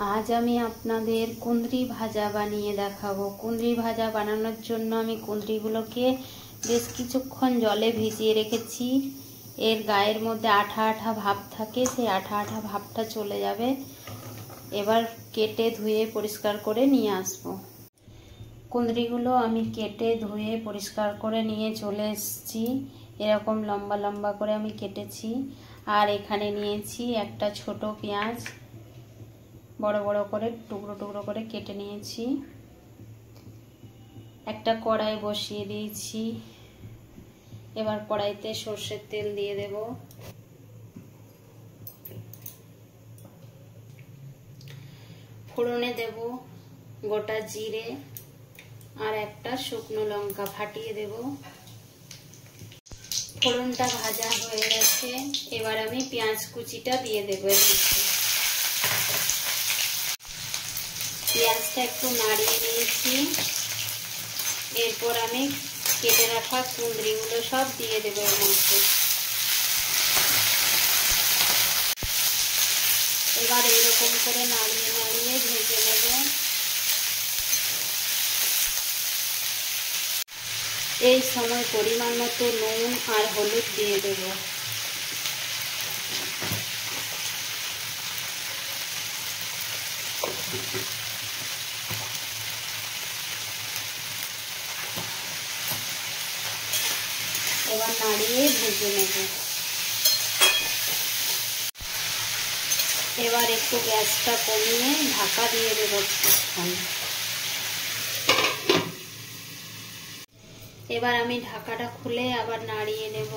आज আমি আপনাদের কুঁদরি ভাজা বানিয়ে দেখাবো। কুঁদরি ভাজা বানানোর জন্য আমি কুঁদরিগুলোকে বেশ কিছুক্ষণ জলে ভিজিয়ে রেখেছি। এর গায়ের মধ্যে আঠা আঠা ভাব থাকে, সেই আঠা আঠা ভাবটা চলে যাবে। এবার কেটে ধুয়ে পরিষ্কার করে নিয়ে আসবো। কুঁদরিগুলো আমি কেটে ধুয়ে পরিষ্কার করে নিয়ে চলে এসেছি। এরকম লম্বা লম্বা করে আমি কেটেছি। আর এখানে নিয়েছি একটা ছোট পেঁয়াজ, বড় বড় করে টুকরো টুকরো করে কেটে নিয়েছি। একটা কড়াই বসিয়ে দিয়েছি। এবার কড়াইতে সর্ষের তেল দিয়ে দেব। ফোড়নে দেব গোটা জিরে আর একটা শুকনো লঙ্কা ফাটিয়ে দেব। ফোড়নটা ভাজা হয়ে গেছে। এবার আমি পেঁয়াজ কুচিটা দিয়ে দেব। পেঁয়াজটা একটু নাড়িয়ে নিয়েছি। এরপর আমি কেটে রাখা কুঁদরিগুলো সব দিয়ে দেবো এর মধ্যে। এবার এরকম করে নাড়িয়ে নাড়িয়ে ভেজে নেব। এই সময় পরিমাণ মতো নুন আর হলুদ দিয়ে দেব। এবার নাড়িয়ে ভেজে নেব। এবার একটু গ্যাসটা কমিয়ে ঢাকা দিয়ে দেব কিছুক্ষণ। এবার আমি ঢাকাটা খুলে আবার নাড়িয়ে নেব।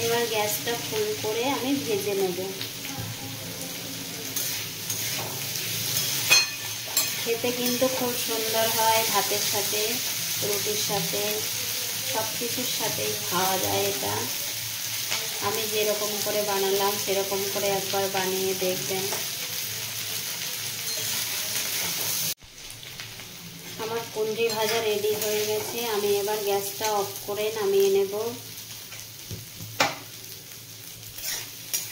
এবার গ্যাসটা ফুল করে আমি ভেজে নেব। খেতে কিন্তু খুব সুন্দর হয়, ভাতের সাথে, রুটির সাথে, সব কিছুর সাথেই খাওয়া যায় এটা। আমি যেরকম করে বানালাম সেরকম করে একবার বানিয়ে দেখবেন। আমার কুঁদরি ভাজা রেডি হয়ে গেছে। আমি এবার গ্যাসটা অফ করে নামিয়ে নেব।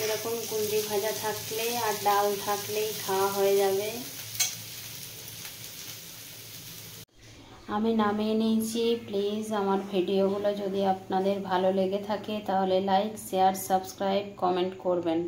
এরকম কুঁদরি ভাজা থাকলে আর ডাল থাকলেই খাওয়া হয়ে যাবে। আমি নামিয়ে নিয়েছি। প্লিজ আমার ভিডিওগুলো যদি আপনাদের ভালো লেগে থাকে তাহলে লাইক, শেয়ার, সাবস্ক্রাইব, কমেন্ট করবেন।